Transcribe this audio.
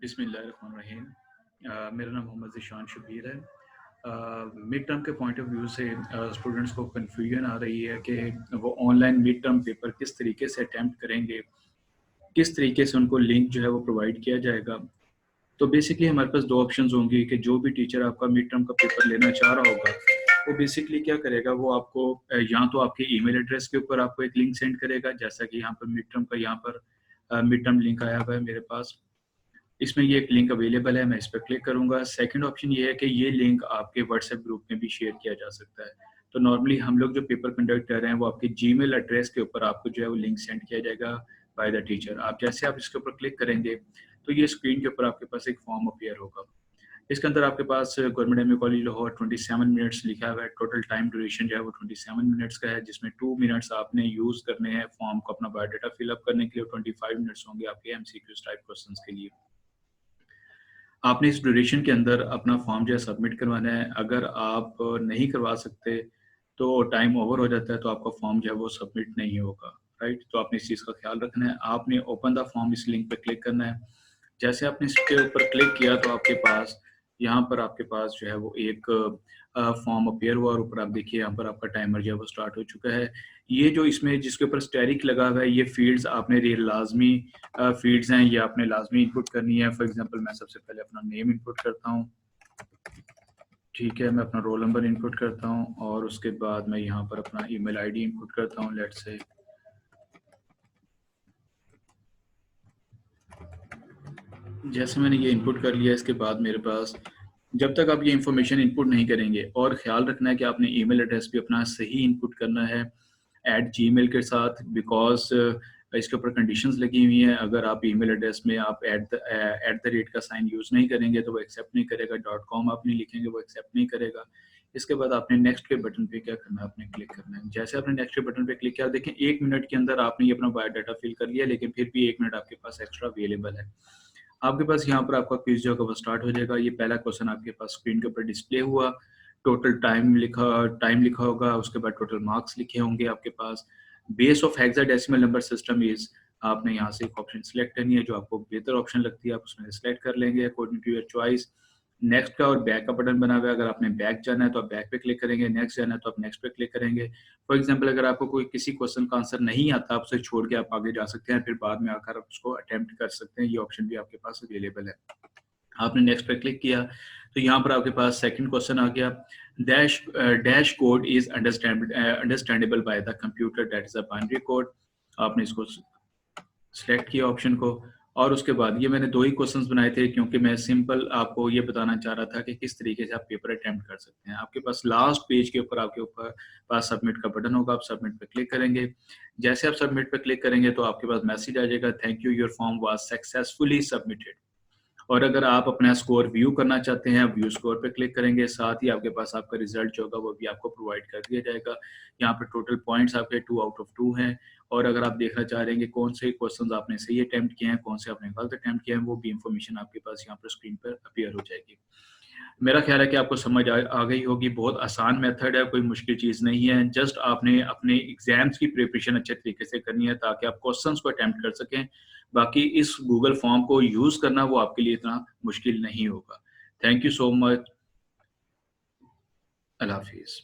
बिस्मिल्लाहिर्रहमानिर्रहीम। मेरा नाम मोहम्मद ज़ीशान शब्बीर है। मिड टर्म के पॉइंट ऑफ व्यू से स्टूडेंट्स को कन्फ्यूजन आ रही है कि वो ऑनलाइन मिड टर्म पेपर किस तरीके से अटैम्प्ट करेंगे, किस तरीके से उनको लिंक जो है वो प्रोवाइड किया जाएगा। तो बेसिकली हमारे पास दो ऑप्शंस होंगे कि जो भी टीचर आपका मिड टर्म का पेपर लेना चाह रहा होगा, वो बेसिकली क्या करेगा, वो आपको या तो आपके ईमेल एड्रेस के ऊपर आपको एक लिंक सेंड करेगा, जैसा कि यहाँ पर मिड टर्म का यहाँ पर मिड टर्म लिंक आया हुआ है मेरे पास। इसमें ये एक लिंक अवेलेबल है, मैं इस पर क्लिक करूंगा। सेकंड ऑप्शन ये है कि ये लिंक आपके व्हाट्सएप ग्रुप में भी शेयर किया जा सकता है। तो नॉर्मली हम लोग जो पेपर कंडक्ट कर रहे हैं वो आपके जीमेल एड्रेस के ऊपर आपको जो है वो लिंक सेंड किया जाएगा बाय द टीचर। जैसे आप इसके ऊपर क्लिक करेंगे तो ये स्क्रीन के ऊपर आपके पास एक फॉर्म अपीयर होगा। इसके अंदर आपके पास government MA college Lahore 27 minutes लिखा हुआ है। टोटल टाइम ड्यूरेशन जो है वो 27 मिनट्स का है, जिसमें 2 मिनट्स आपने यूज़ करने हैं फॉर्म को अपना बायोडाटा फिलअप करने के लिए, 25 मिनट्स होंगे आपके एमसीक्यूज टाइप क्वेश्चंस के लिए। आपने इस ड्यूरेशन के अंदर अपना फॉर्म जो है सबमिट करवाना है। अगर आप नहीं करवा सकते तो टाइम ओवर हो जाता है, तो आपका फॉर्म जो है वो सबमिट नहीं होगा, राइट। तो आपने इस चीज़ का ख्याल रखना है। आपने ओपन द फॉर्म इस लिंक पे क्लिक करना है। जैसे आपने इसके ऊपर क्लिक किया तो आपके पास यहाँ पर आपके पास जो है वो एक फॉर्म अपीयर हुआ, और ऊपर आप देखिए यहाँ पर आपका टाइमर जो है वो स्टार्ट हो चुका है। ये जो इसमें जिसके ऊपर स्टेरिक लगा हुआ है, ये फील्ड्स आपने लाजमी फील्ड्स हैं, ये आपने लाजमी इनपुट करनी है। फॉर एग्जांपल मैं सबसे पहले अपना नेम इनपुट करता हूँ, ठीक है। मैं अपना रोल नंबर इनपुट करता हूँ और उसके बाद मैं यहाँ पर अपना ईमेल आईडी इनपुट करता हूँ, लेट्स से। जैसे मैंने ये इनपुट कर लिया, इसके बाद मेरे पास जब तक आप ये इन्फॉर्मेशन इनपुट नहीं करेंगे, और ख्याल रखना है कि आपने ईमेल एड्रेस भी अपना सही इनपुट करना है @gmail के साथ, बिकॉज इसके ऊपर कंडीशंस लगी हुई हैं। अगर आप ईमेल एड्रेस में आप @ का साइन यूज़ नहीं करेंगे तो वो एक्सेप्ट नहीं करेगा। .com आप नहीं लिखेंगे, वो एक्सेप्ट नहीं करेगा। इसके बाद आपने नेक्स्ट के बटन पे क्या करना है, आपने क्लिक करना है। जैसे आपने नेक्स्ट के बटन पे क्लिक किया, देखें 1 मिनट के अंदर आपने ये अपना बायोडाटा फिल कर लिया, लेकिन फिर भी 1 मिनट आपके पास एक्स्ट्रा अवेलेबल है। आपके पास यहाँ पर आपका क्विज जो होगा वो स्टार्ट हो जाएगा। ये पहला क्वेश्चन आपके पास स्क्रीन के ऊपर डिस्प्ले हुआ। टोटल टाइम लिखा होगा, उसके बाद टोटल मार्क्स लिखे होंगे आपके पास। Base of hexadecimal number system is, आपने यहाँ से एक ऑप्शन सेलेक्ट करनी है, जो आपको बेहतर ऑप्शन लगती है आप उसमें सेलेक्ट कर लेंगे according to your choice. Next का और बैक का बटन बना हुआ है। अगर आपने बैक जाना है तो आप बैक पे क्लिक करेंगे, नेक्स्ट जाना है तो आप नेक्स्ट पे क्लिक करेंगे। फॉर एग्जांपल अगर आपको कोई किसी क्वेश्चन का आंसर नहीं आता, आप उसे छोड़ के आप आगे जा सकते हैं, फिर बाद में आकर आप उसको अटेम्प्ट कर सकते हैं। ये ऑप्शन भी आपके पास अवेलेबल है। आपने नेक्स्ट पे क्लिक किया तो यहाँ पर आपके पास सेकंड क्वेश्चन आ गया। Dash code is understandable by the computer, that is a binary code. आपने इसको सिलेक्ट किया ऑप्शन को, और उसके बाद ये मैंने 2 ही क्वेश्चंस बनाए थे, क्योंकि मैं सिंपल आपको ये बताना चाह रहा था कि किस तरीके से आप पेपर अटेम्प्ट कर सकते हैं। आपके पास लास्ट पेज के ऊपर आपके ऊपर पास सबमिट का बटन होगा, आप सबमिट पे क्लिक करेंगे। जैसे आप सबमिट पे क्लिक करेंगे तो आपके पास मैसेज आ जाएगा, thank you, your form was successfully submitted. और अगर आप अपना स्कोर व्यू करना चाहते हैं, व्यू स्कोर पे क्लिक करेंगे, साथ ही आपके पास आपका रिजल्ट जो होगा वो भी आपको प्रोवाइड कर दिया जाएगा। यहाँ पे टोटल पॉइंट्स आपके 2 आउट ऑफ 2 हैं, और अगर आप देखना चाह रहे हैं कि कौन से क्वेश्चंस आपने सही अटेम्प्ट किए हैं, कौन से आपने गलत अटेम्प्ट किए हैं, वो भी इंफॉर्मेशन आपके पास यहाँ पर स्क्रीन पर अपीयर हो जाएगी। मेरा ख्याल है कि आपको समझ आ गई होगी। बहुत आसान मेथड है, कोई मुश्किल चीज़ नहीं है। जस्ट आपने अपने एग्जाम्स की प्रिपरेशन अच्छे तरीके से करनी है ताकि आप क्वेश्चंस को अटेम्प्ट कर सकें। बाकी इस गूगल फॉर्म को यूज़ करना वो आपके लिए इतना मुश्किल नहीं होगा। Thank you so much. अल्लाह हाफिज़।